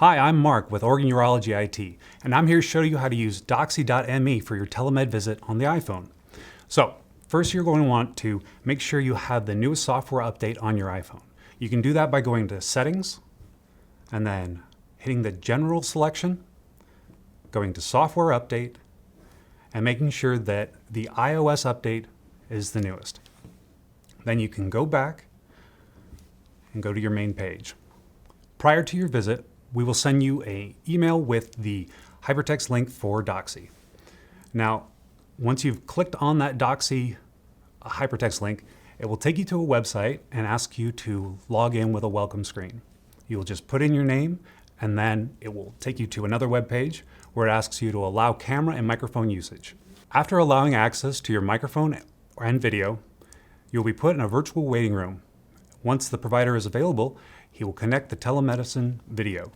Hi, I'm Mark with Oregon Urology IT, and I'm here to show you how to use Doxy.me for your telemed visit on the iPhone. So, first you're going to want to make sure you have the newest software update on your iPhone. You can do that by going to Settings, and then hitting the General selection, going to Software Update, and making sure that the iOS update is the newest. Then you can go back and go to your main page. Prior to your visit, we will send you an email with the hypertext link for Doxy. Now, once you've clicked on that Doxy hypertext link, it will take you to a website and ask you to log in with a welcome screen. You'll just put in your name, and then it will take you to another web page where it asks you to allow camera and microphone usage. After allowing access to your microphone and video, you'll be put in a virtual waiting room. Once the provider is available, he will connect the telemedicine video.